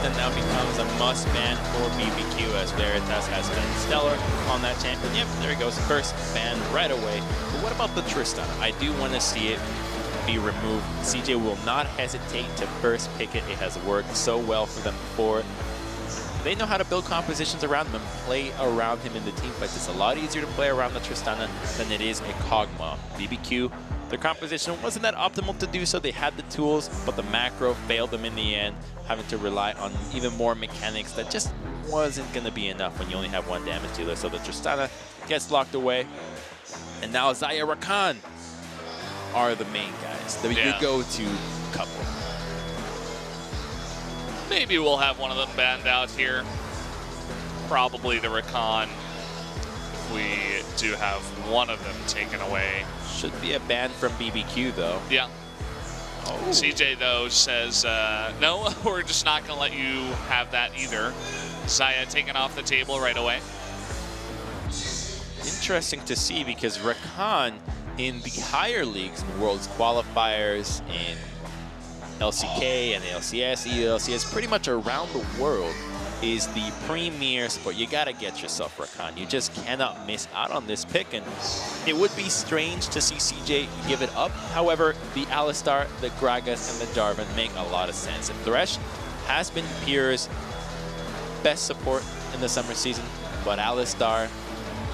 Tristan now becomes a must ban for BBQ as Veritas has been stellar on that champion. Yep, there he goes. First ban right away. But what about the Tristan? I do want to see it be removed. CJ will not hesitate to first pick it. It has worked so well for them before. They know how to build compositions around him and play around him in the team fights. It's a lot easier to play around the Tristana than it is a Kog'Maw. BBQ, their composition wasn't that optimal to do so. They had the tools, but the macro failed them in the end, having to rely on even more mechanics that just wasn't going to be enough when you only have one damage dealer. So the Tristana gets locked away, and now Xayah Rakan are the main guys, the go-to couple. Maybe we'll have one of them banned out here. Probably the Rakan. We do have one of them taken away. Should be a ban from BBQ, though. Yeah. Oh. CJ, though, says, no, we're just not going to let you have that either. Xayah taken off the table right away. Interesting to see, because Rakan in the higher leagues, in Worlds qualifiers, in LCK and LCS, ELCS, pretty much around the world, is the premier sport. You gotta get yourself Rakan. You just cannot miss out on this pick, and it would be strange to see CJ give it up. However, the Alistar, the Gragas, and the Jarvan make a lot of sense. And Thresh has been Pure's best support in the summer season, but Alistar,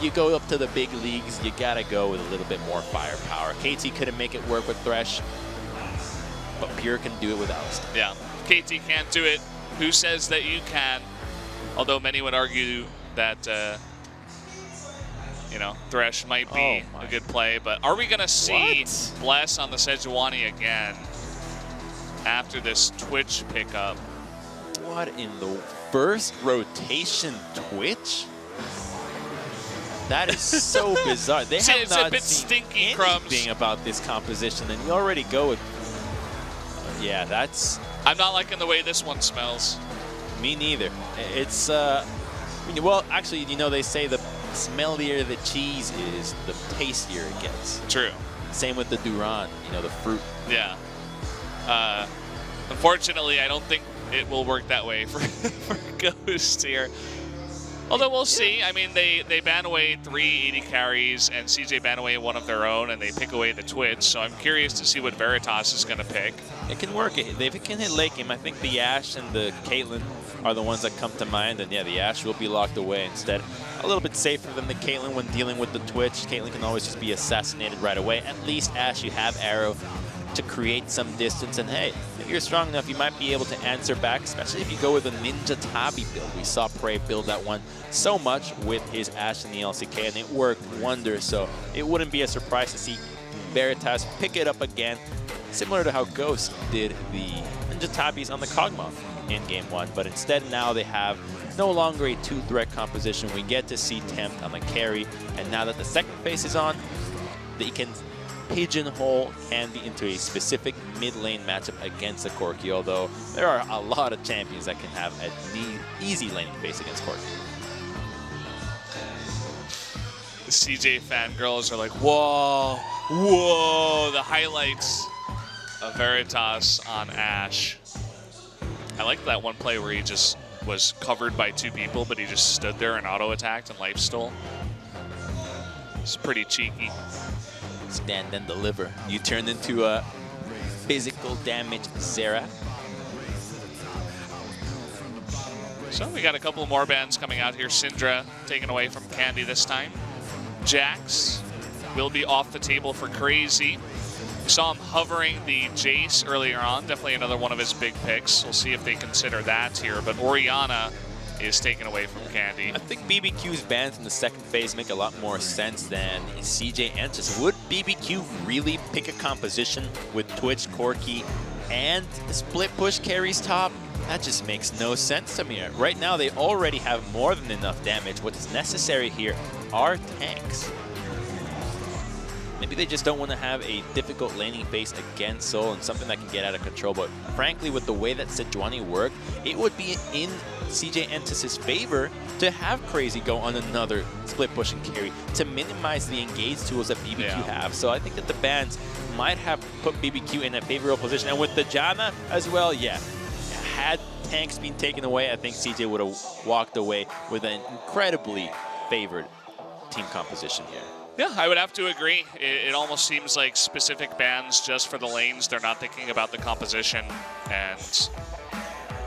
you go up to the big leagues, you gotta go with a little bit more firepower. KT couldn't make it work with Thresh, but Pure can do it with Alistar. Yeah, KT can't do it. Who says that you can? Although many would argue that, you know, Thresh might be a good play. But are we going to see Bless on the Sejuani again after this Twitch pickup? What in the first rotation Twitch? That is so bizarre. They have not seen anything about this composition, and you already go with... yeah, that's... I'm not liking the way this one smells. Me neither. It's, well, actually, you know, they say the smellier the cheese is, the tastier it gets. True. Same with the Duran, you know, the fruit. Yeah. Unfortunately, I don't think it will work that way for Ghost here. Although we'll see. I mean, they ban away 3 AD carries, and CJ ban away one of their own, and they pick away the Twitch. So I'm curious to see what Veritas is going to pick. It can work. If it can hit late game, I think the Ashe and the Caitlyn are the ones that come to mind. And yeah, the Ashe will be locked away instead. A little bit safer than the Caitlyn when dealing with the Twitch. Caitlyn can always just be assassinated right away. At least Ashe, you have Arrow to create some distance. And hey, if you're strong enough, you might be able to answer back, especially if you go with a Ninja Tabi build. We saw Prey build that one so much with his Ashe in the LCK, and it worked wonders. So it wouldn't be a surprise to see Veritas pick it up again, similar to how Ghost did the Ninja Tabis on the Kog'Maw in Game 1. But instead now they have no longer a 2-threat composition. We get to see Tempt on the carry, and now that the second phase is on, they can pigeonhole Candy into a specific mid lane matchup against the Corki, although there are a lot of champions that can have an easy laning phase against Corki. The CJ fangirls are like, whoa, whoa, the highlights of Veritas on Ashe. I like that one play where he just was covered by 2 people, but he just stood there and auto-attacked and life stole. It's pretty cheeky. Stand and deliver. You turned into a physical damage Zera. So we got a couple more bans coming out here. Syndra taken away from Candy this time. Jax will be off the table for Crazy. We saw him hovering the Jace earlier on. Definitely another one of his big picks. We'll see if they consider that here. But Orianna is taken away from Candy. I think BBQ's bans in the second phase make a lot more sense than CJ Entus. Would BBQ really pick a composition with Twitch, Corki, and split push carries top? That just makes no sense to me. Right now, they already have more than enough damage. What is necessary here are tanks. Maybe they just don't want to have a difficult laning phase against Soul and something that can get out of control. But frankly, with the way that Sejuani worked, it would be in CJ Entus' favor to have Crazy go on another split push and carry to minimize the engage tools that BBQ have. So I think that the bans might have put BBQ in a favorable position. And with the Janna as well, had tanks being taken away, I think CJ would have walked away with an incredibly favored team composition here. Yeah, I would have to agree. It almost seems like specific bans just for the lanes. They're not thinking about the composition. And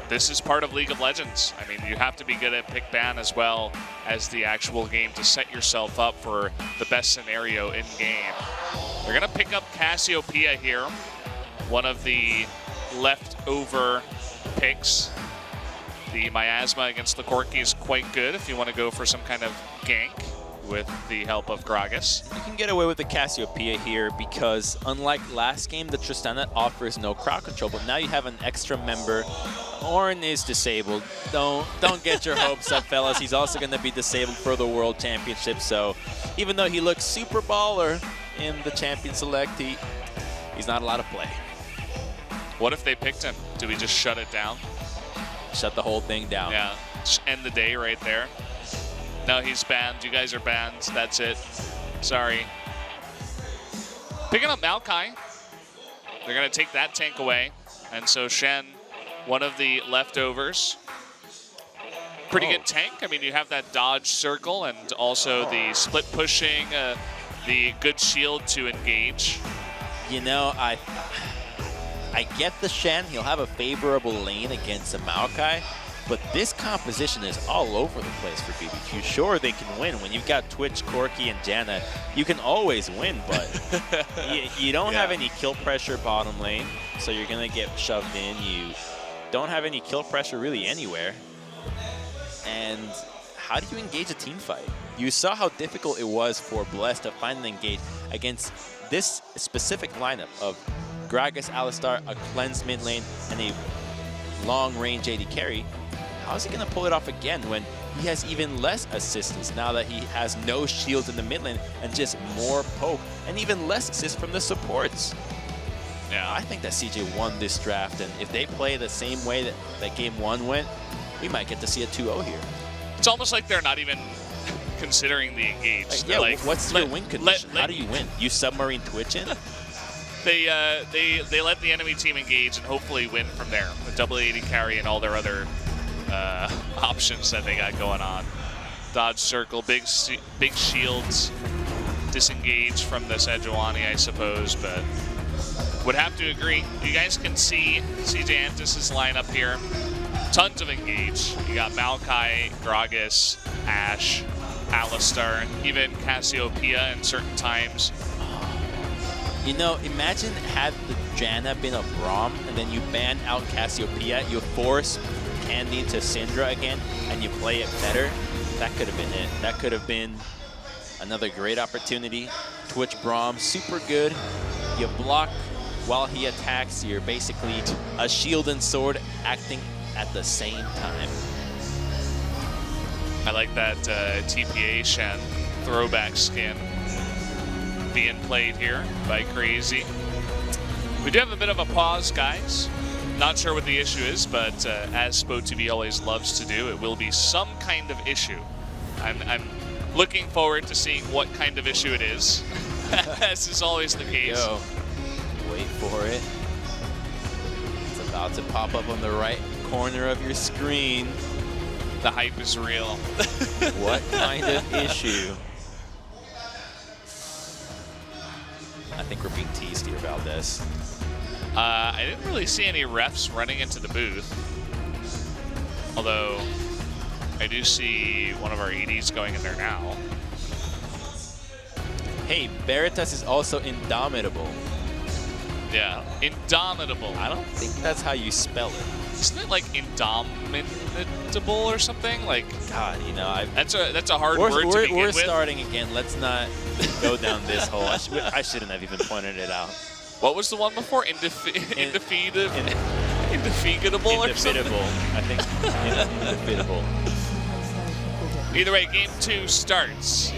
this is part of League of Legends. I mean, you have to be good at pick ban as well as the actual game to set yourself up for the best scenario in game. They're going to pick up Cassiopeia here, one of the leftover picks. The Miasma against the Corki is quite good if you want to go for some kind of gank with the help of Gragas. You can get away with the Cassiopeia here because unlike last game, the Tristana offers no crowd control, but now you have an extra member. Ornn is disabled. Don't get your hopes up, fellas. He's also going to be disabled for the World Championship, so even though he looks super baller in the Champion Select, he's not allowed to play. What if they picked him? Do we just shut it down? Shut the whole thing down. Yeah, just end the day right there. No, he's banned. You guys are banned. That's it. Sorry. Picking up Maokai. They're going to take that tank away. And so Shen, one of the leftovers. Pretty good tank. I mean, you have that dodge circle and also the split pushing, the good shield to engage. You know, I get the Shen. He'll have a favorable lane against a Maokai. But this composition is all over the place for BBQ. Sure, they can win. When you've got Twitch, Corki, and Janna, you can always win, but you don't have any kill pressure bottom lane, so you're going to get shoved in. You don't have any kill pressure really anywhere. And how do you engage a team fight? You saw how difficult it was for Bless to finally engage against this specific lineup of Gragas, Alistar, a cleansed mid lane, and a long-range AD carry. How's he going to pull it off again when he has even less assistance now that he has no shields in the mid lane and just more poke and even less assist from the supports? Yeah, I think that CJ won this draft, and if they play the same way that game 1 went, we might get to see a 2-0 here. It's almost like they're not even considering the engage. Like, yeah, like, what's your win condition? How do you win? You submarine Twitch in? They let the enemy team engage and hopefully win from there. The double AD carry and all their other options that they got going on. Dodge circle, big shields, disengage from the Sejuani, I suppose, but would have to agree. You guys can see CJ Entus' lineup here. Tons of engage. You got Maokai, Gragas, Ashe, Alistar, even Cassiopeia in certain times. You know, imagine had the Janna been a Braum, and then you ban out Cassiopeia, you force Candy into Syndra again, and you play it better. That could have been it. That could have been another great opportunity. Twitch Braum, super good. You block while he attacks. You're basically a shield and sword acting at the same time. I like that TPA Shen throwback skin being played here by Crazy. We do have a bit of a pause, guys. Not sure what the issue is, but as SpoTV always loves to do, it will be some kind of issue. I'm looking forward to seeing what kind of issue it is. As is always the case. Go. Wait for it. It's about to pop up on the right corner of your screen. The hype is real. What kind of issue? I think we're being teased here about this. I didn't really see any refs running into the booth. Although, I do see one of our ADs going in there now. Hey, Veritas is also indomitable. Yeah, indomitable. I don't think that's how you spell it. Isn't it like indomitable or something? Like, God, you know, that's a hard word to begin we're with. starting again. Let's not go down this hole. I shouldn't have even pointed it out. What was the one before? Indefeatable or something? I think indefeatable. Either way, game 2 starts.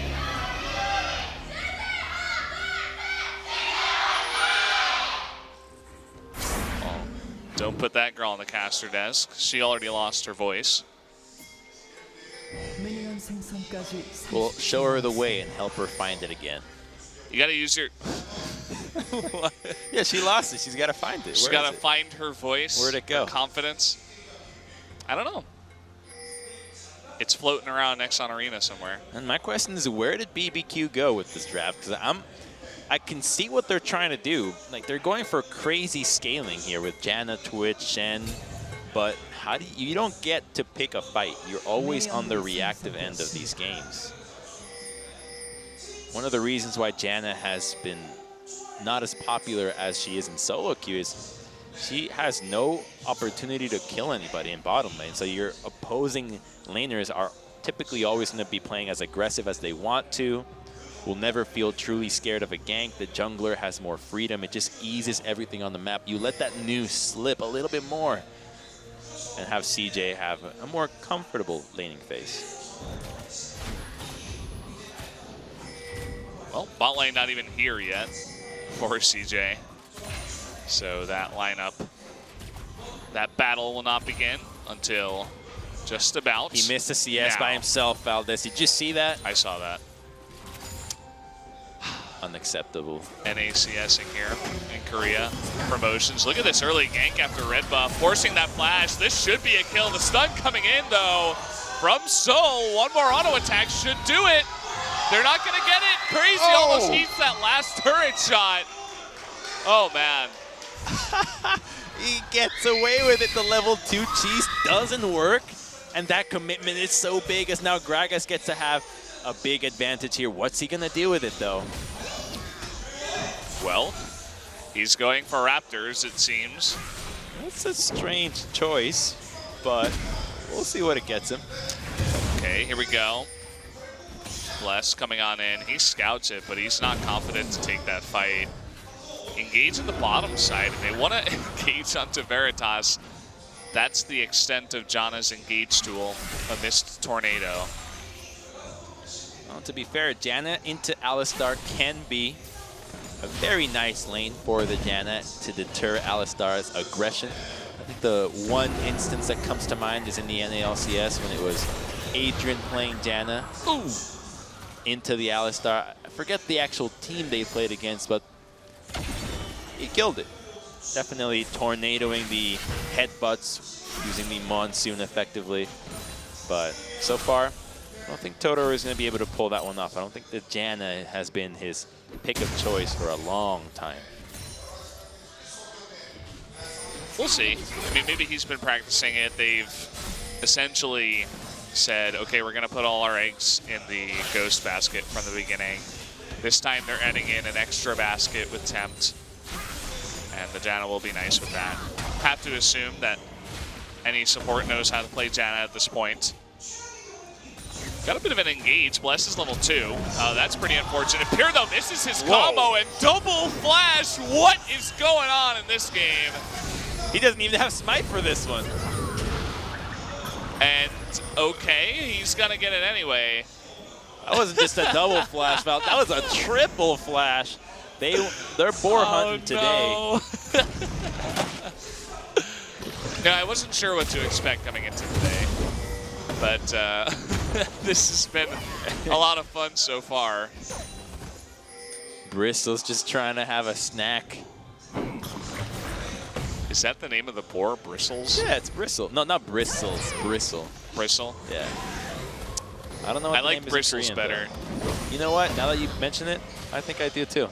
Oh, don't put that girl on the caster desk. She already lost her voice. We'll show her the way and help her find it again. You got to use your... Yeah, she lost it. She's got to find it. She's got to find her voice. Where'd it go? Her confidence. I don't know. It's floating around Nexon Arena somewhere. And my question is, where did BBQ go with this draft? Because I can see what they're trying to do. Like, they're going for crazy scaling here with Janna, Twitch, Shen, but how do you don't get to pick a fight. You're always on the reactive end of these games. One of the reasons why Janna has been not as popular as she is in solo queue is she has no opportunity to kill anybody in bottom lane. So your opposing laners are typically always going to be playing as aggressive as they want to. Will never feel truly scared of a gank. The jungler has more freedom. It just eases everything on the map. You let that news slip a little bit more and have CJ have a more comfortable laning phase. Well, bot lane not even here yet for CJ. So that lineup, that battle will not begin until just about. He missed a CS now. by himself, Valdez. Did you see that? I saw that. Unacceptable. NACS in here in Korea. Promotions. Look at this early gank after red buff. Forcing that flash. This should be a kill. The stun coming in, though, from Soul. One more auto attack should do it. They're not going to get it. Crazy almost eats that last turret shot. Oh, man. He gets away with it. The level 2 cheese doesn't work. And that commitment is so big as now Gragas gets to have a big advantage here. What's he going to do with it, though? Well, he's going for Raptors, it seems. That's a strange choice, but we'll see what it gets him. Okay, here we go. Bless coming on in. He scouts it, but he's not confident to take that fight. Engage in the bottom side, and they want to engage onto Veritas. That's the extent of Janna's engage tool amidst Tornado. Well, to be fair, Janna into Alistar can be a very nice lane for the Janna to deter Alistar's aggression. I think the one instance that comes to mind is in the NALCS when it was Adrian playing Janna into the Alistar. I forget the actual team they played against, but he killed it. Definitely tornadoing the headbutts, using the Monsoon effectively. But so far, I don't think Totoro is going to be able to pull that one off. I don't think that Janna has been his pick of choice for a long time. We'll see. I mean, maybe he's been practicing it. They've essentially said, okay, we're going to put all our eggs in the Ghost basket from the beginning. This time they're adding in an extra basket with Tempt. And the Janna will be nice with that. Have to assume that any support knows how to play Janna at this point. Got a bit of an engage. Bless is level 2. That's pretty unfortunate. Pyr, though, misses his combo and double flash. What is going on in this game? He doesn't even have smite for this one. And, okay, he's going to get it anyway. That wasn't just a double flash, Val. That was a triple flash. They're boar hunting today. No, I wasn't sure what to expect coming into today. But this has been a lot of fun so far. Bristol's just trying to have a snack. Is that the name of the boar, Bristles? Yeah, it's Bristle. No, not Bristles. Bristle. Bristle? Yeah. I don't know what I the like name Bristles is in Korean, better. but you know what? Now that you mention it, I think I do too.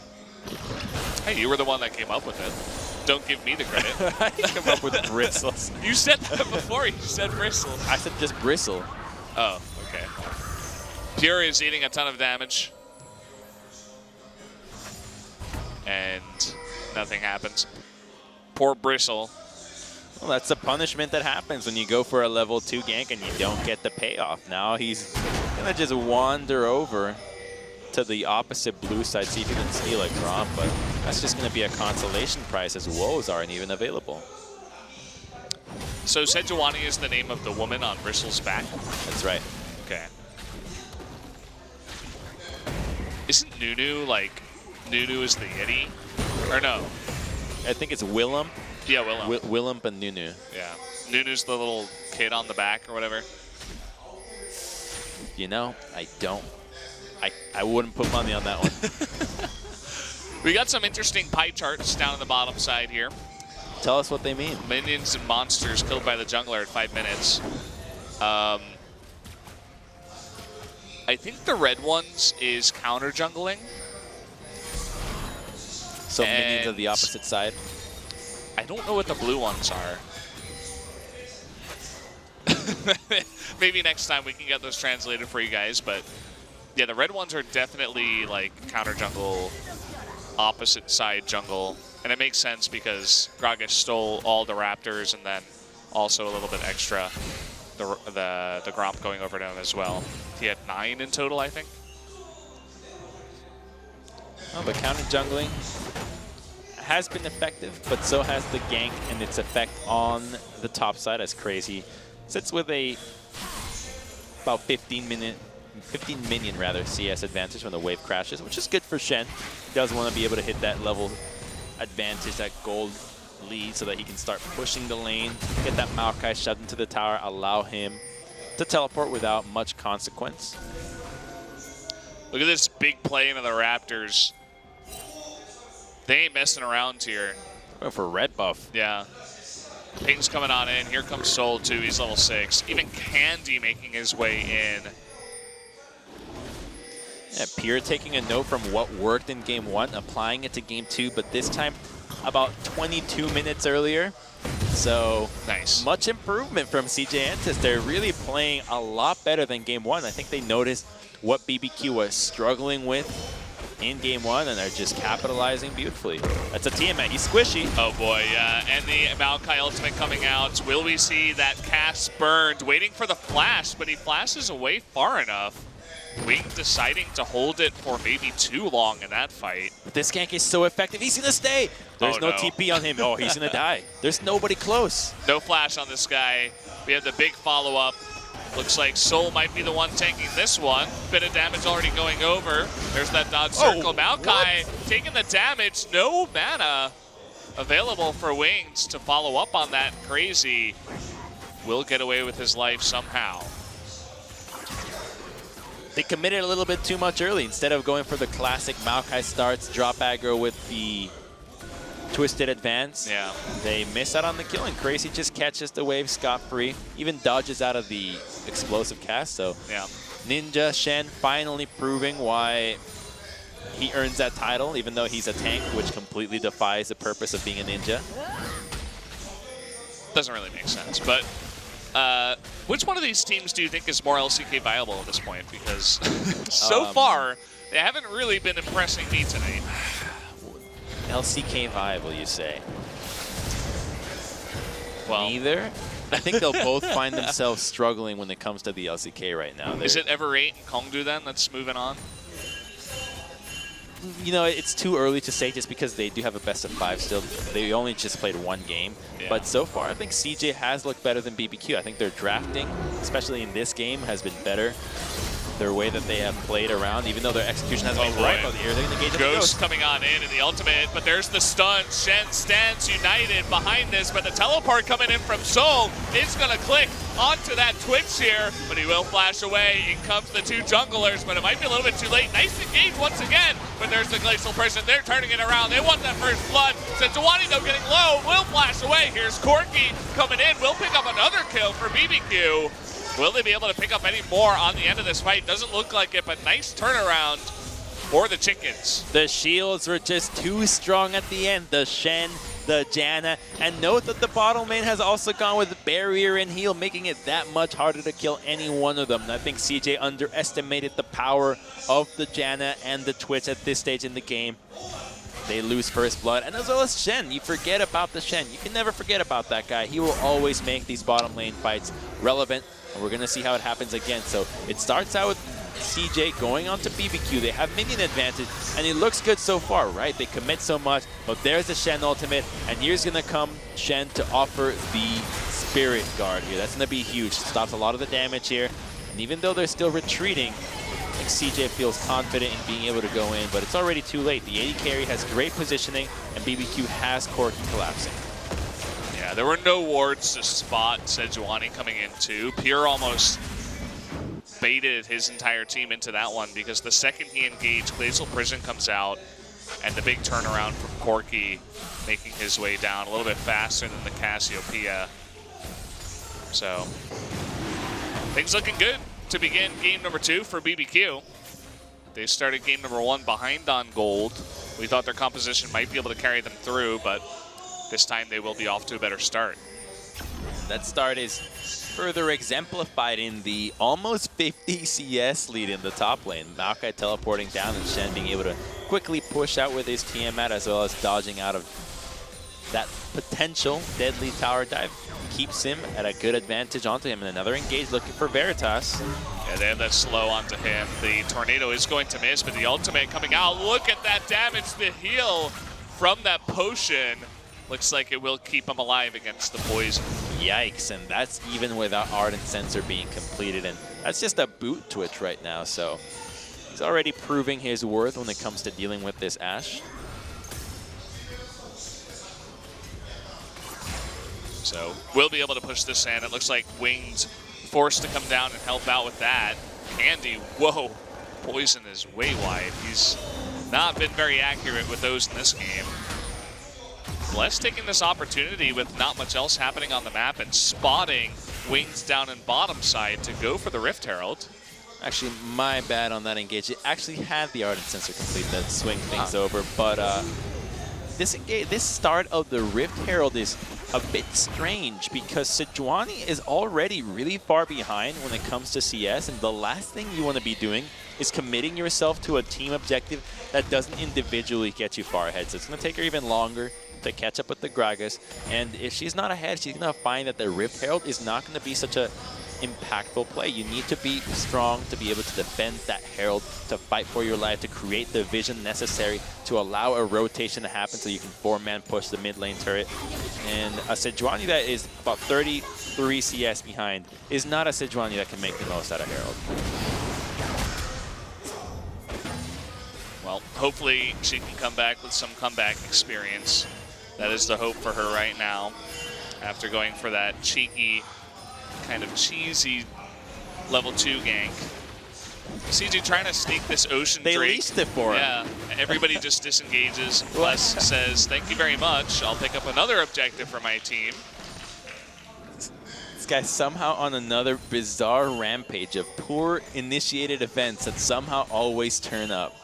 Hey, you were the one that came up with it. Don't give me the credit. I didn't come up with Bristles. You said that before. You said Bristles. I said just Bristle. Oh, okay. Pyr is eating a ton of damage. And nothing happens. Poor Bristle. Well, that's the punishment that happens when you go for a level 2 gank and you don't get the payoff. Now he's going to just wander over to the opposite blue side, see if he can steal a drop, but that's just going to be a consolation prize as woes aren't even available. So Sejuani is the name of the woman on Bristle's back? That's right. Okay. Isn't Nunu like, Nunu is the Yeti? Or no? I think it's Willem. Yeah, Willem. Willem and Nunu. Yeah. Nunu's the little kid on the back or whatever. You know, I wouldn't put money on that one. We got some interesting pie charts down on the bottom side here. tell us what they mean. Minions and monsters killed by the jungler at 5 minutes. I think the red ones is counter jungling. So minions of the opposite side. I don't know what the blue ones are. Maybe next time we can get those translated for you guys, but yeah, the red ones are definitely like counter jungle, opposite side jungle, and it makes sense because Gragas stole all the raptors and then also a little bit extra the Gromp going over to him as well. He had 9 in total, I think. Oh, but counter jungling has been effective, but so has the gank and its effect on the top side as Crazy sits with a about 15 minion CS advantage when the wave crashes, which is good for Shen. He does want to be able to hit that level advantage, that gold lead, so that he can start pushing the lane, get that Maokai shoved into the tower, allow him to teleport without much consequence. Look at this big play into the Raptors. They ain't messing around here. Going for red buff. Yeah. Ping's coming on in. Here comes Soul too. He's level 6. Even Candy making his way in. Yeah, Pierre taking a note from what worked in game 1, applying it to game 2, but this time about 22 minutes earlier. So nice. Much improvement from CJ Entus. They're really playing a lot better than game 1. I think they noticed what BBQ was struggling with in game 1, and they're just capitalizing beautifully. That's a Tiamat. He's squishy. Oh boy, yeah. And the Maokai ultimate coming out. Will we see that cast burned? Waiting for the flash, but he flashes away far enough. Wing deciding to hold it for maybe too long in that fight. But this gank is so effective. He's going to stay. There's no TP on him. Oh, he's going to die. There's nobody close. No flash on this guy. We have the big follow-up. Looks like Soul might be the one tanking this one. Bit of damage already going over. There's that dodge circle. Maokai taking the damage. No mana available for Wings to follow up on that. Crazy will get away with his life somehow. They committed a little bit too much early. Instead of going for the classic Maokai starts, drop aggro with the twisted advance, yeah, they miss out on the kill, and Crazy just catches the wave scot-free, even dodges out of the explosive cast. So yeah, Ninja Shen finally proving why he earns that title, even though he's a tank, which completely defies the purpose of being a ninja. Doesn't really make sense, but which one of these teams do you think is more LCK viable at this point? Because so far, they haven't really been impressing me tonight. LCK viable, you say? Well, neither. I think they'll both find themselves struggling when it comes to the LCK right now. Is it Ever8 and Kongdu then that's moving on? You know, it's too early to say just because they do have a best of 5 still. They only just played 1 game. Yeah. But so far, I think CJ has looked better than BBQ. I think their drafting, especially in this game, has been better. Their way that they have played around, even though their execution hasn't been right out here, they're going to engage Ghost coming on in the ultimate, but there's the stun. Shen stands united behind this, but the teleport coming in from Soul is going to click onto that Twitch here, but he will flash away. In comes the 2 junglers, but it might be a little bit too late. Nice engage once again, but there's the Glacial Person. They're turning it around. They want that first blood. Sejuani, though, getting low, will flash away. Here's Corki coming in. Will pick up another kill for BBQ. Will they be able to pick up any more on the end of this fight? Doesn't look like it, but nice turnaround for the Chickens. The shields were just too strong at the end. The Shen, the Janna, and note that the bottom lane has also gone with barrier and heal, making it that much harder to kill any one of them. And I think CJ underestimated the power of the Janna and the Twitch at this stage in the game. They lose first blood, and as well as Shen. You forget about the Shen. You can never forget about that guy. He will always make these bottom lane fights relevant, and we're going to see how it happens again. So it starts out with CJ going on to BBQ. They have minion advantage, and it looks good so far, right? They commit so much, but there's the Shen ultimate, and here's going to come Shen to offer the Spirit Guard here. That's going to be huge. Stops a lot of the damage here, and even though they're still retreating, I think CJ feels confident in being able to go in, but it's already too late. The AD carry has great positioning, and BBQ has Corki collapsing. Yeah, there were no wards to spot Sejuani coming in too. Pierre almost baited his entire team into that one because the second he engaged, Glacial Prison comes out, And the big turnaround from Corki making his way down a little bit faster than the Cassiopeia. So things looking good to begin game number 2 for BBQ. They started game number 1 behind on gold. We thought their composition might be able to carry them through, but this time they will be off to a better start. That start is further exemplified in the almost 50 CS lead in the top lane. Maokai teleporting down and Shen being able to quickly push out with his Tiamat, as well as dodging out of that potential deadly tower dive. Keeps him at a good advantage onto him. And another engage looking for Veritas. Yeah, they have that slow onto him. The tornado is going to miss, but the ultimate coming out. Look at that damage, the heal from that potion. Looks like it will keep him alive against the poison. Yikes, and that's even without Ardent Sensor being completed. And that's just a boot twitch right now, so he's already proving his worth when it comes to dealing with this Ashe. So we'll be able to push this in. It looks like Winged forced to come down and help out with that. Andy, whoa, poison is way wide. He's not been very accurate with those in this game. Bless taking this opportunity with not much else happening on the map and spotting Wings down in bottom side to go for the Rift Herald. Actually, my bad on that engage. It actually had the Ardent Sensor complete that swing things over, but this start of the Rift Herald is a bit strange because Sejuani is already really far behind when it comes to CS, and the last thing you want to be doing is committing yourself to a team objective that doesn't individually get you far ahead. So it's going to take her even longer to catch up with the Gragas, and if she's not ahead, she's going to find that the Rift Herald is not going to be such a impactful play. You need to be strong to be able to defend that Herald, to fight for your life, to create the vision necessary to allow a rotation to happen so you can 4-man push the mid lane turret. And a Sejuani that is about 33 CS behind is not a Sejuani that can make the most out of Herald. Well, hopefully she can come back with some comeback experience. That is the hope for her right now, after going for that cheeky, kind of cheesy level 2 gank. CJ trying to sneak this Ocean Drake. They leased it for him. Yeah, everybody just disengages. Bless says, thank you very much. I'll pick up another objective for my team. This guy's somehow on another bizarre rampage of poor initiated events that somehow always turn up.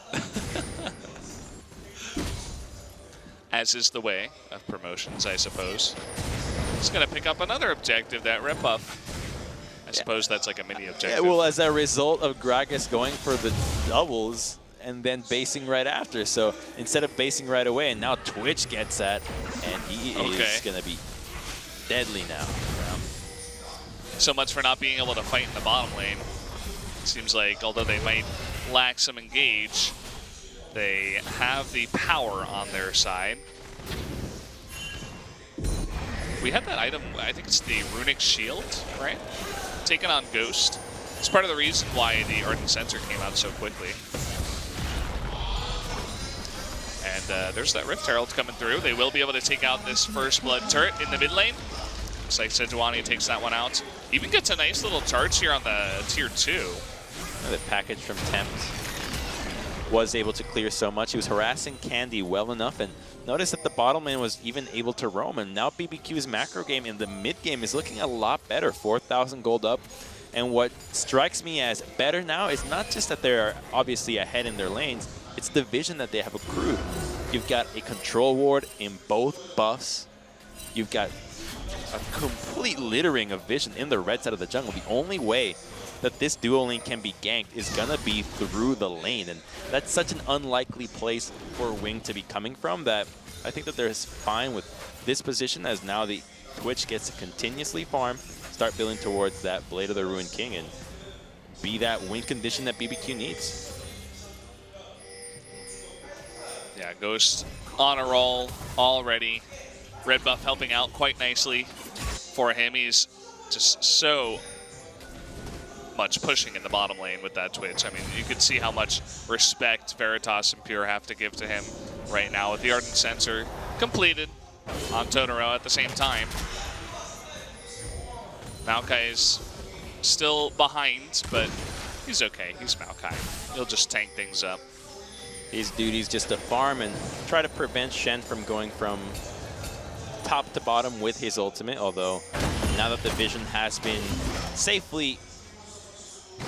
As is the way of promotions, I suppose. He's going to pick up another objective, that Rip Buff. I suppose that's like a mini objective. Yeah, well, as a result of Gragas going for the doubles and then basing right after. So instead of basing right away, and now Twitch gets that, and he is going to be deadly now. So much for not being able to fight in the bottom lane. It seems like, although they might lack some engage, they have the power on their side. We had that item, I think it's the Runic Shield, right? Taken on Ghost. It's part of the reason why the Ardent Sensor came out so quickly. And there's that Rift Herald coming through. They will be able to take out this First Blood turret in the mid lane. Looks like Sejuani takes that one out. Even gets a nice little charge here on the tier 2. The package from Tempt was able to clear so much. He was harassing Candy well enough, and notice that the bottom lane was even able to roam, and now BBQ's macro game in the mid game is looking a lot better. 4,000 gold up, and what strikes me as better now is not just that they're obviously ahead in their lanes, it's the vision that they have accrued. You've got a control ward in both buffs. You've got a complete littering of vision in the red side of the jungle. The only way that this duo lane can be ganked is gonna be through the lane, and that's such an unlikely place for Wing to be coming from that I think that they're fine with this position, as now the Twitch gets to continuously farm, start building towards that Blade of the Ruined King, and be that win condition that BBQ needs. Yeah, Ghost on a roll already. Red buff helping out quite nicely for him. He's just so much pushing in the bottom lane with that Twitch. I mean, you can see how much respect Veritas and Pure have to give to him right now with the Ardent Sensor completed on Totoro at the same time. Maokai is still behind, but he's okay. He's Maokai. He'll just tank things up. His duty is just to farm and try to prevent Shen from going from top to bottom with his ultimate, although now that the vision has been safely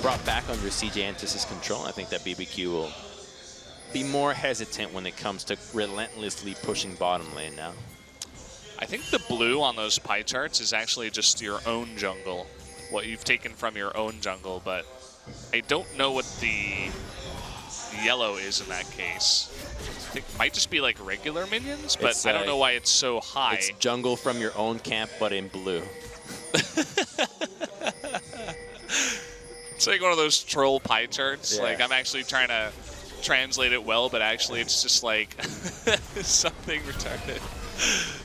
brought back under CJ Entus' control, I think that BBQ will be more hesitant when it comes to relentlessly pushing bottom lane now. I think the blue on those pie charts is actually just your own jungle, what you've taken from your own jungle, but I don't know what the yellow is in that case. I think it might just be like regular minions, but I don't know why it's so high. It's jungle from your own camp, but in blue. It's like one of those troll pie charts. Yeah. Like I'm actually trying to translate it well, but actually it's just like something retarded.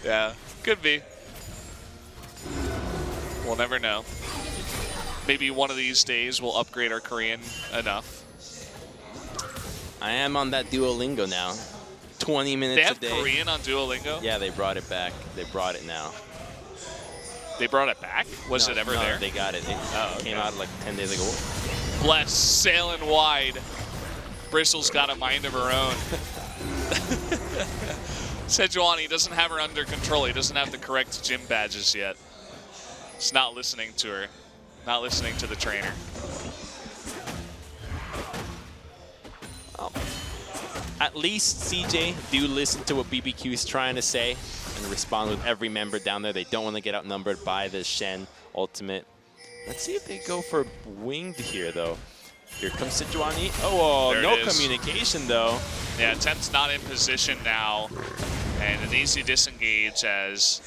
Yeah, could be. We'll never know. Maybe one of these days we'll upgrade our Korean enough. I am on that Duolingo now. 20 minutes a day. They have Korean on Duolingo? Yeah, they brought it back. They brought it now. They brought it back? Was it ever there? They got it. It came out like 10 days ago. Bless, sailing wide. Bristle's got a mind of her own. Sejuani doesn't have her under control. He doesn't have the correct gym badges yet. He's not listening to her. Not listening to the trainer. Well, at least CJ do listen to what BBQ is trying to say and respond with every member down there. They don't want to get outnumbered by the Shen ultimate. Let's see if they go for winged here, though. Here comes Sejuani. Oh, no communication, though. Yeah, Temp's not in position now. And an easy disengage as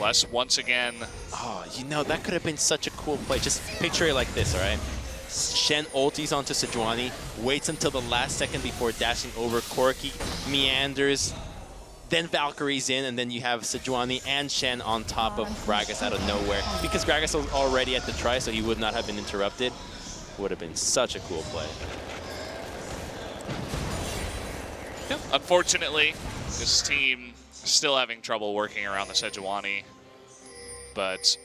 Bless once again. Oh, you know, that could have been such a cool play. Just picture it like this, all right? Shen ultis onto Sejuani, waits until the last second before dashing over. Corki meanders, then Valkyrie's in, and then you have Sejuani and Shen on top of Gragas out of nowhere. Because Gragas was already at the try, so he would not have been interrupted. Would have been such a cool play. Yep. Unfortunately, this team is still having trouble working around the Sejuani, but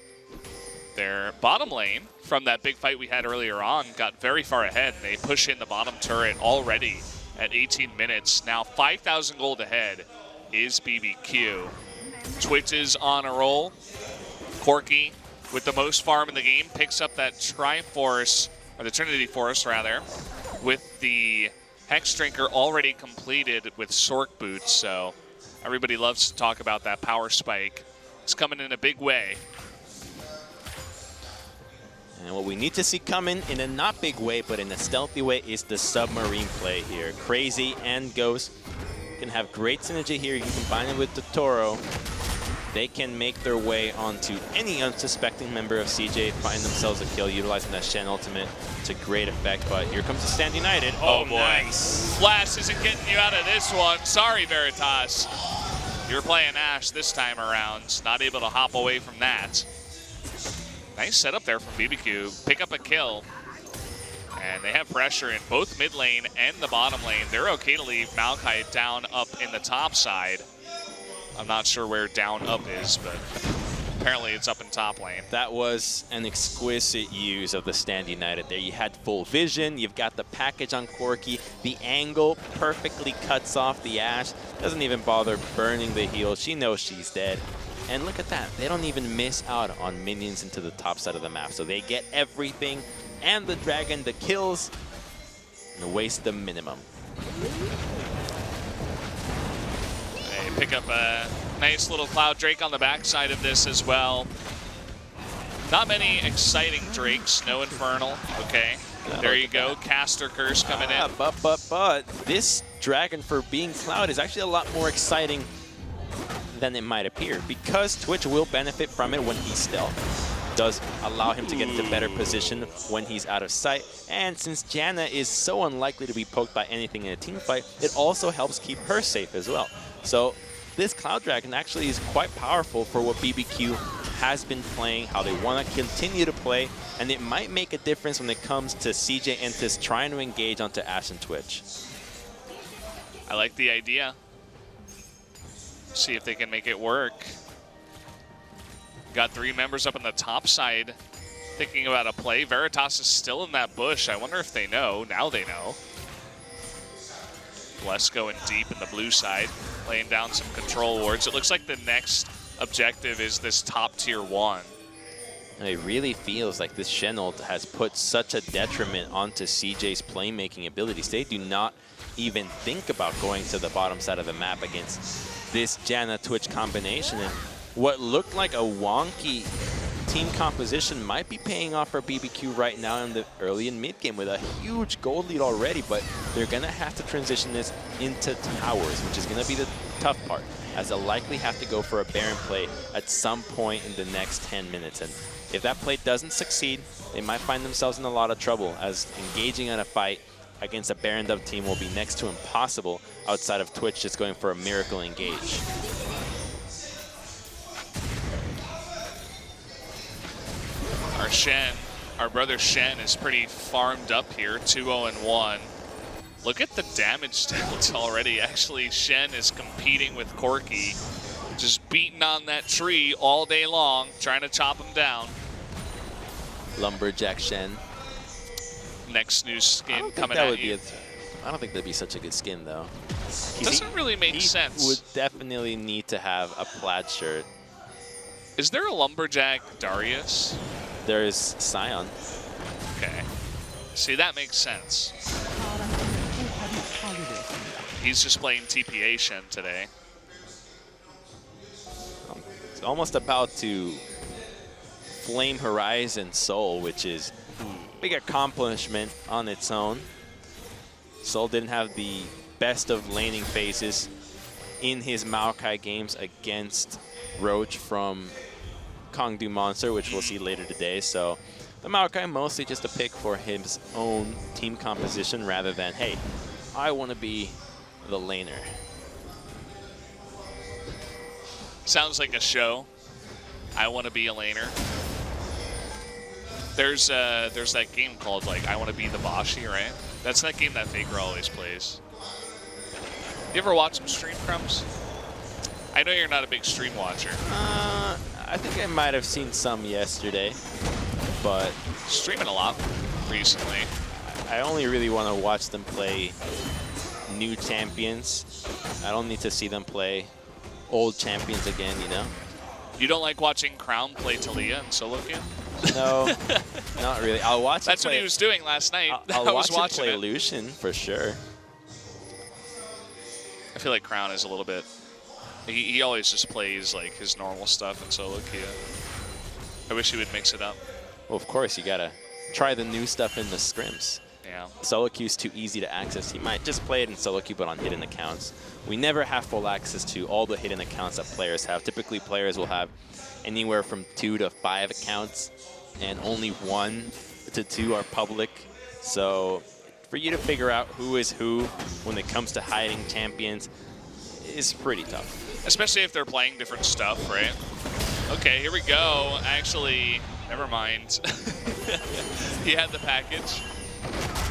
their bottom lane from that big fight we had earlier on got very far ahead. They push in the bottom turret already at 18 minutes. Now 5,000 gold ahead is BBQ. Twitch is on a roll. Corki, with the most farm in the game, picks up that Triforce, or the Trinity Force rather, with the Hex Drinker already completed with Sork Boots. So everybody loves to talk about that power spike. It's coming in a big way. And what we need to see coming in a not big way, but in a stealthy way, is the submarine play here. Crazy and Ghost can have great synergy here. You can combine it with the Toro. They can make their way onto any unsuspecting member of CJ, find themselves a kill, utilizing that Shen ultimate to great effect. But here comes the Stand United. Oh, boy. Nice. Flash isn't getting you out of this one. Sorry, Veritas. You're playing Ashe this time around. Not able to hop away from that. Nice setup there from BBQ. Pick up a kill. And they have pressure in both mid lane and the bottom lane. They're okay to leave Maokai down up in the top side. I'm not sure where down up is, but apparently it's up in top lane. That was an exquisite use of the Stand United there. You had full vision, you've got the package on Corki, the angle perfectly cuts off the Ashe, doesn't even bother burning the heal, she knows she's dead. And look at that, they don't even miss out on minions into the top side of the map. So they get everything, and the dragon, the kills, and waste the minimum. They pick up a nice little Cloud Drake on the backside of this as well. Not many exciting Drakes, no Infernal, okay. There you go, Caster Curse coming in. But this dragon, for being Cloud, is actually a lot more exciting than it might appear, because Twitch will benefit from it when he's stealth. Does allow him to get into better position when he's out of sight, and since Janna is so unlikely to be poked by anything in a team fight, it also helps keep her safe as well. So this Cloud Dragon actually is quite powerful for what BBQ has been playing, how they want to continue to play, and it might make a difference when it comes to CJ Entus trying to engage onto Ashe and Twitch. I like the idea. See if they can make it work. Got 3 members up on the top side thinking about a play. Veritas is still in that bush. I wonder if they know. Now they know. Bless going deep in the blue side, laying down some control wards. It looks like the next objective is this top tier 1. It really feels like this Shen ult has put such a detriment onto CJ's playmaking abilities. They do not even think about going to the bottom side of the map against this Janna Twitch combination. And what looked like a wonky team composition might be paying off for BBQ right now in the early and mid game with a huge gold lead already, but they're going to have to transition this into towers, which is going to be the tough part, as they'll likely have to go for a Baron play at some point in the next 10 minutes. And if that play doesn't succeed, they might find themselves in a lot of trouble, as engaging in a fight against a Baron Dub team will be next to impossible outside of Twitch just going for a miracle engage. Our Shen, our brother Shen, is pretty farmed up here, 2-0-1. Look at the damage dealt already. Actually, Shen is competing with Corki, just beating on that tree all day long, trying to chop him down. Lumberjack Shen. Next new skin coming at you. I don't think that'd be such a good skin, though. Doesn't really make sense. He would definitely need to have a plaid shirt. Is there a Lumberjack Darius? There's Scion. Okay. See, that makes sense. He's just playing TPA Shen today. It's almost about to flame Horizon Soul, which is a big accomplishment on its own. Soul didn't have the best of laning phases in his Maokai games against Roach from Kongdu Monster, which we'll see later today. So the Maokai mostly just a pick for his own team composition rather than, hey, I want to be the laner. Sounds like a show. I want to be a laner. There's that game called, like, I want to be the Bashi, right? That's that game that Faker always plays. You ever watch him stream, Crumbs? I know you're not a big stream watcher. I think I might have seen some yesterday, but streaming a lot recently. I only really want to watch them play new champions. I don't need to see them play old champions again, you know? You don't like watching Crown play Talia and solo queue? No, not really. I'll watch. That's what he was doing last night. I'll watch him play Lucian for sure. I feel like Crown is a little bit. He always just plays like his normal stuff in solo queue. I wish he would mix it up. Well, of course, you gotta try the new stuff in the scrims. Yeah. Solo queue's too easy to access. He might just play it in solo queue, but on hidden accounts. We never have full access to all the hidden accounts that players have. Typically, players will have anywhere from 2 to 5 accounts, and only 1 to 2 are public. So for you to figure out who is who when it comes to hiding champions is pretty tough. Especially if they're playing different stuff, right? Okay, here we go. Actually, never mind. He had the package.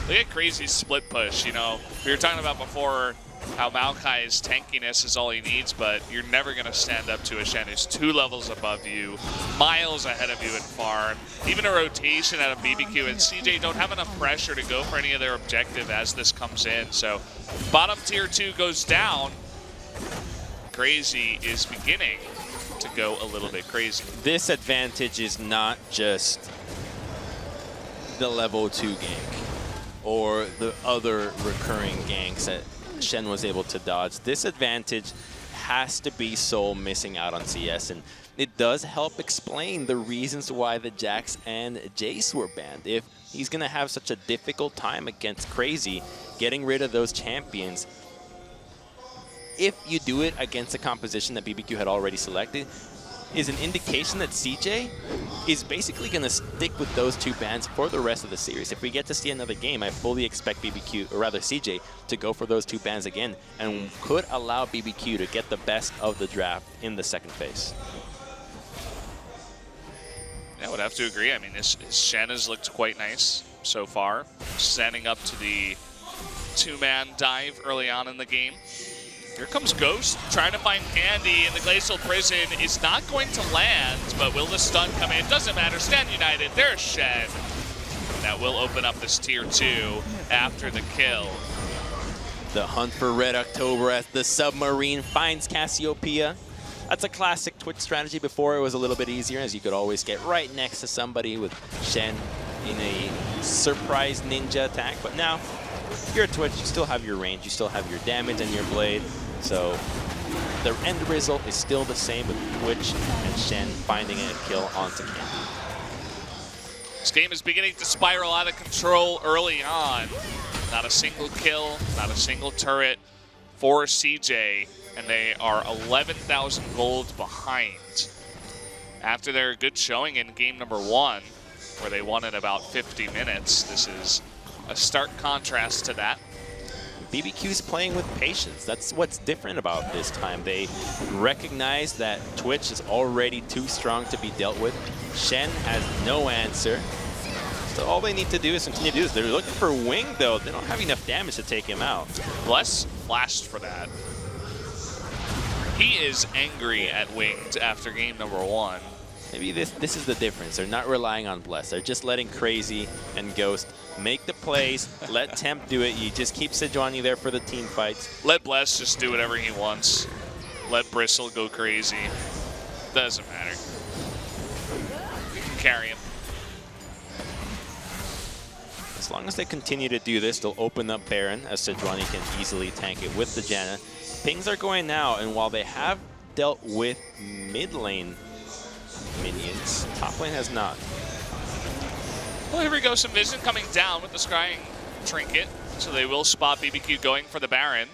Look at Crazy's split push, you know. We were talking about before how Maokai's tankiness is all he needs, but you're never going to stand up to a Shen who's 2 levels above you, miles ahead of you in farm. Even a rotation out of BBQ and CJ don't have enough pressure to go for any of their objective as this comes in. So bottom tier 2 goes down. Crazy is beginning to go a little bit crazy. This advantage is not just the level 2 gank or the other recurring ganks that Shen was able to dodge. This advantage has to be Soul missing out on CS, and it does help explain the reasons why the Jax and Jace were banned. If he's going to have such a difficult time against Crazy, getting rid of those champions, if you do it against a composition that BBQ had already selected, is an indication that CJ is basically going to stick with those 2 bans for the rest of the series. If we get to see another game, I fully expect BBQ, or rather CJ, to go for those 2 bans again, and could allow BBQ to get the best of the draft in the second phase. Yeah, I would have to agree. I mean, his Shen has looked quite nice so far, standing up to the 2-man dive early on in the game. Here comes Ghost, trying to find Candy in the Glacial Prison. Is not going to land, but will the stun come in? Doesn't matter. Stand united. There's Shen. That will open up this tier 2 after the kill. The hunt for Red October as the submarine finds Cassiopeia. That's a classic Twitch strategy. Before it was a little bit easier, as you could always get right next to somebody with Shen in a surprise ninja attack. But now, if you're a Twitch, you still have your range, you still have your damage and your blade. So the end result is still the same with Twitch and Shen finding a kill onto Candy. This game is beginning to spiral out of control early on. Not a single kill, not a single turret for CJ, and they are 11,000 gold behind. After their good showing in game number 1, where they won in about 50 minutes, this is a stark contrast to that. BBQ's playing with patience. That's what's different about this time. They recognize that Twitch is already too strong to be dealt with. Shen has no answer. So all they need to do is continue to do this. They're looking for Wing, though. They don't have enough damage to take him out. Bless flashed for that. He is angry at Winged after game number 1. Maybe this is the difference. They're not relying on Bless. They're just letting Crazy and Ghost make the plays. Let Temp do it. You just keep Sejuani there for the team fights. Let Bless just do whatever he wants. Let Bristle go crazy. Doesn't matter. You can carry him. As long as they continue to do this, they'll open up Baron, as Sejuani can easily tank it with the Janna. Pings are going now, and while they have dealt with mid lane minions, top lane has not. Well, here we go. Some vision coming down with the Scrying Trinket. So they will spot BBQ going for the Baron.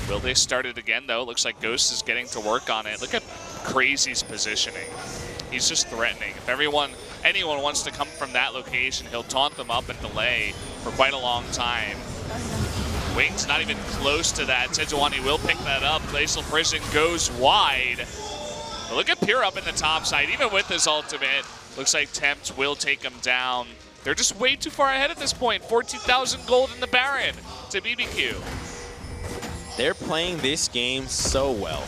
Will they start it again, though? Looks like Ghost is getting to work on it. Look at Crazy's positioning. He's just threatening. If anyone wants to come from that location, he'll taunt them up and delay for quite a long time. Wing's not even close to that. Sejuani will pick that up. Glacial Prison goes wide. But look at Pure up in the top side, even with his ultimate. Looks like Tempt will take him down. They're just way too far ahead at this point. 14,000 gold in the Baron to BBQ. They're playing this game so well.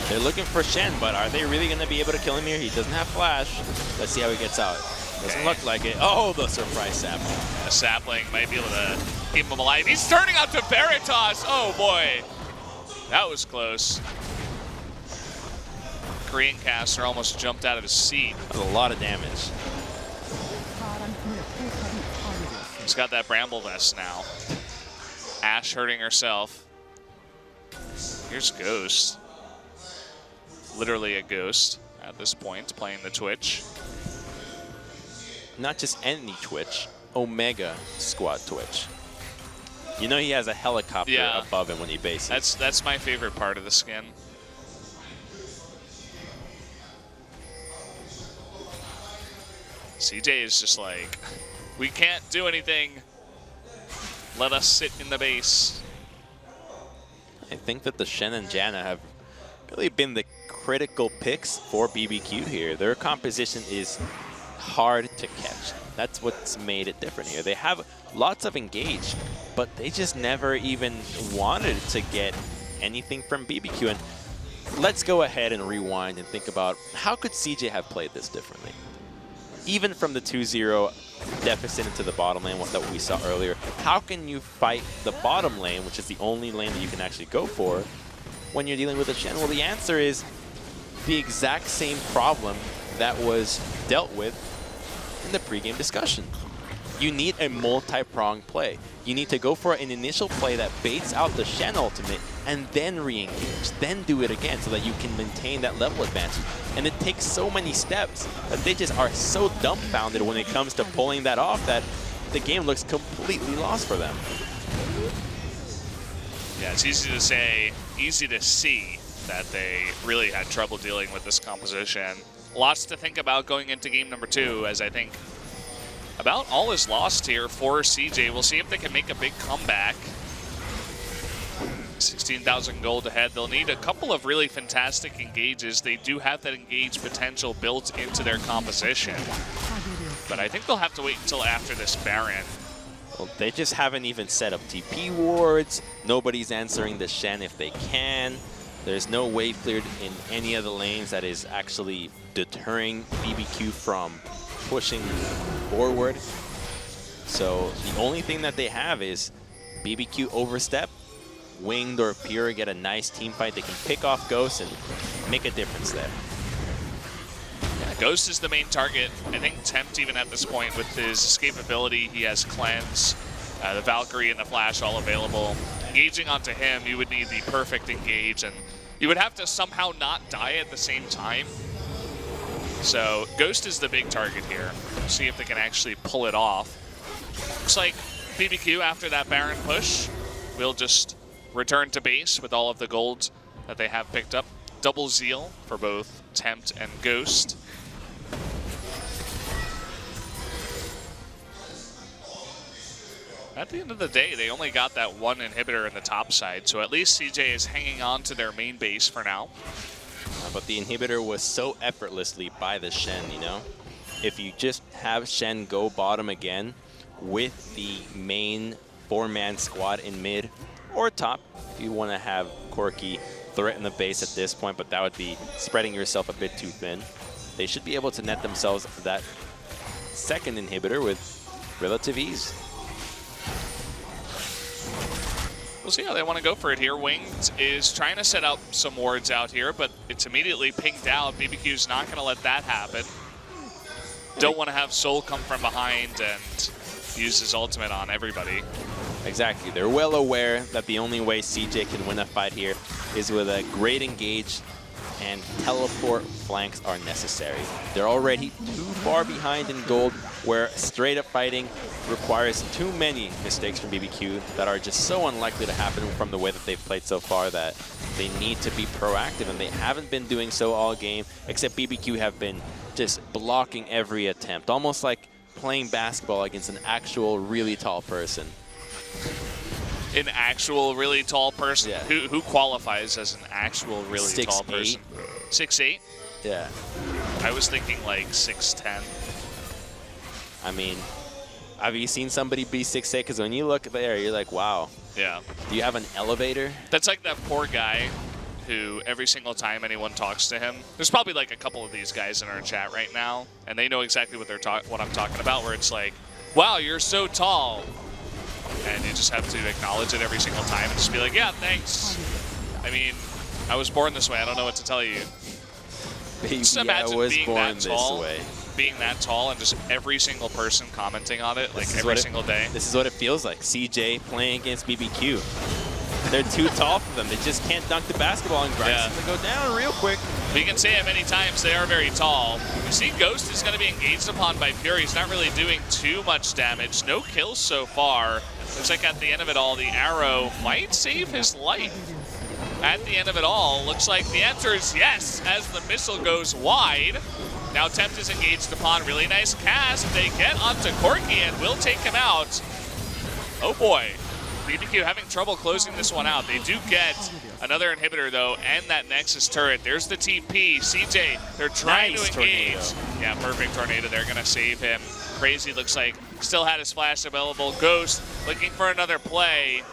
They're looking for Shen, but are they really going to be able to kill him here? He doesn't have flash. Let's see how he gets out. Doesn't look like it. Oh, the surprise sapling. A sapling might be able to keep him alive. He's turning out to Veritas. Oh boy, that was close. Korean caster almost jumped out of his seat. That's a lot of damage. He's got that Bramble Vest now. Ashe hurting herself. Here's Ghost. Literally a ghost at this point, playing the Twitch. Not just any Twitch, Omega Squad Twitch. You know he has a helicopter above him when he bases. That's my favorite part of the skin. CJ is just like, we can't do anything. Let us sit in the base. I think that the Shen and Janna have really been the critical picks for BBQ here. Their composition is hard to catch. That's what's made it different here. They have lots of engage, but they just never even wanted to get anything from BBQ. And let's go ahead and rewind and think about how could CJ have played this differently? Even from the 2-0 deficit into the bottom lane, that we saw earlier, how can you fight the bottom lane, which is the only lane that you can actually go for, when you're dealing with a Shen? Well, the answer is the exact same problem that was dealt with in the pregame discussion. You need a multi-pronged play. You need to go for an initial play that baits out the Shen ultimate and then re-engage, then do it again so that you can maintain that level advantage. And it takes so many steps that they just are so dumbfounded when it comes to pulling that off that the game looks completely lost for them. Yeah, it's easy to say, easy to see that they really had trouble dealing with this composition. Lots to think about going into game number 2, as I think about all is lost here for CJ. We'll see if they can make a big comeback. 16,000 gold ahead. They'll need a couple of really fantastic engages. They do have that engage potential built into their composition. But I think they'll have to wait until after this Baron. Well, they just haven't even set up TP wards. Nobody's answering the Shen if they can. There's no wave cleared in any of the lanes that is actually deterring BBQ from pushing forward. So the only thing that they have is BBQ overstep, Winged or Pure get a nice team fight. They can pick off Ghost and make a difference there. Yeah, Ghost is the main target. I think Tempt, even at this point, with his escapability, he has Cleanse, the Valkyrie and the Flash all available. Engaging onto him, you would need the perfect engage, and you would have to somehow not die at the same time. So Ghost is the big target here. We'll see if they can actually pull it off. Looks like BBQ, after that Baron push, will just return to base with all of the gold that they have picked up. Double Zeal for both Tempt and Ghost. At the end of the day, they only got that one inhibitor in the top side, so at least CJ is hanging on to their main base for now. But the inhibitor was so effortlessly by the Shen, you know? If you just have Shen go bottom again with the main 4-man squad in mid or top, if you want to have Corki threaten the base at this point, but that would be spreading yourself a bit too thin. They should be able to net themselves that second inhibitor with relative ease. We'll see how they want to go for it here. Winged is trying to set up some wards out here, but it's immediately pinged out. BBQ's not going to let that happen. Don't want to have Soul come from behind and use his ultimate on everybody. Exactly. They're well aware that the only way CJ can win a fight here is with a great engage, and teleport flanks are necessary. They're already too far behind in gold, where straight up fighting requires too many mistakes from BBQ that are just so unlikely to happen from the way that they've played so far, that they need to be proactive, and they haven't been doing so all game, except BBQ have been just blocking every attempt, almost like playing basketball against an actual really tall person. An actual really tall person? Yeah. Who qualifies as an actual really tall person? 6'8"? Yeah. I was thinking like 6'10". I mean, have you seen somebody be 6'8"? Because when you look there, you're like, wow. Yeah. Do you have an elevator? That's like that poor guy who every single time anyone talks to him, there's probably like a couple of these guys in our chat right now, and they know exactly what what I'm talking about, where it's like, wow, you're so tall. And you just have to acknowledge it every single time and just be like, yeah, thanks. I mean, I was born this way. I don't know what to tell you. Just imagine being that tall, being that tall, and just every single person commenting on it, like every single day. This is what it feels like. CJ playing against BBQ. They're too tall for them. They just can't dunk the basketball, and Bryson to go down real quick. We can say it many times, they are very tall. You see Ghost is going to be engaged upon by Pure. He's not really doing too much damage. No kills so far. Looks like at the end of it all, the arrow might save his life. At the end of it all, looks like the answer is yes, as the missile goes wide. Now Tempt is engaged upon. Really nice cast. They get onto Corki and will take him out. Oh boy. BBQ having trouble closing this one out. They do get another inhibitor, though, and that Nexus turret. There's the TP. CJ, they're trying to engage. Tornado. Yeah, perfect tornado. They're going to save him. Crazy looks like still had his flash available. Ghost looking for another play.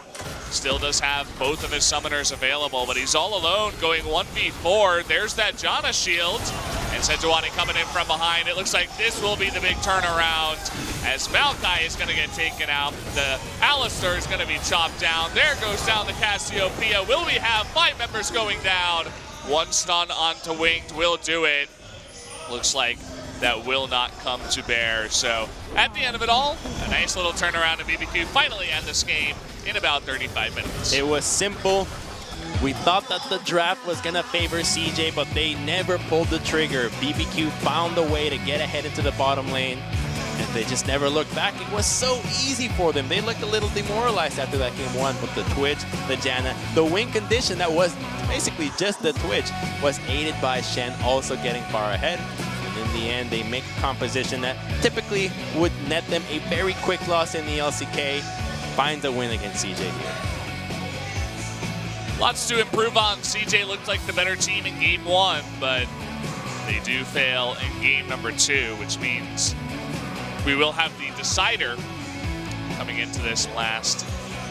Still does have both of his summoners available, but he's all alone going 1v4. There's that Janna shield. And Sejuani coming in from behind. It looks like this will be the big turnaround as Maokai is going to get taken out. The Alistar is going to be chopped down. There goes down the Cassiopeia. Will we have 5 members going down? One stun onto Winged will do it. Looks like that will not come to bear. So at the end of it all, a nice little turnaround to BBQ finally end this game in about 35 minutes. It was simple. We thought that the draft was going to favor CJ, but they never pulled the trigger. BBQ found a way to get ahead into the bottom lane, and they just never looked back. It was so easy for them. They looked a little demoralized after that game one, but the Twitch, the Janna, the win condition that was basically just the Twitch was aided by Shen also getting far ahead. And in the end, they make a composition that typically would net them a very quick loss in the LCK, finds a win against CJ here. Lots to improve on. CJ looked like the better team in game 1, but they do fail in game number 2, which means we will have the decider coming into this last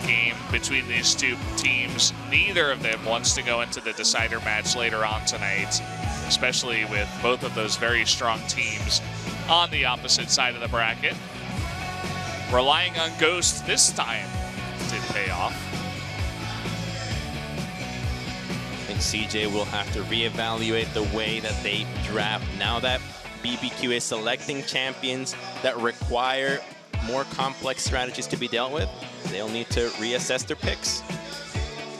game between these two teams. Neither of them wants to go into the decider match later on tonight, especially with both of those very strong teams on the opposite side of the bracket. Relying on Ghost this time to pay off. I think CJ will have to reevaluate the way that they draft now that BBQ is selecting champions that require more complex strategies to be dealt with. They'll need to reassess their picks.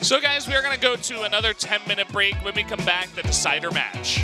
So guys, we are going to go to another 10-minute break. When we come back, the decider match.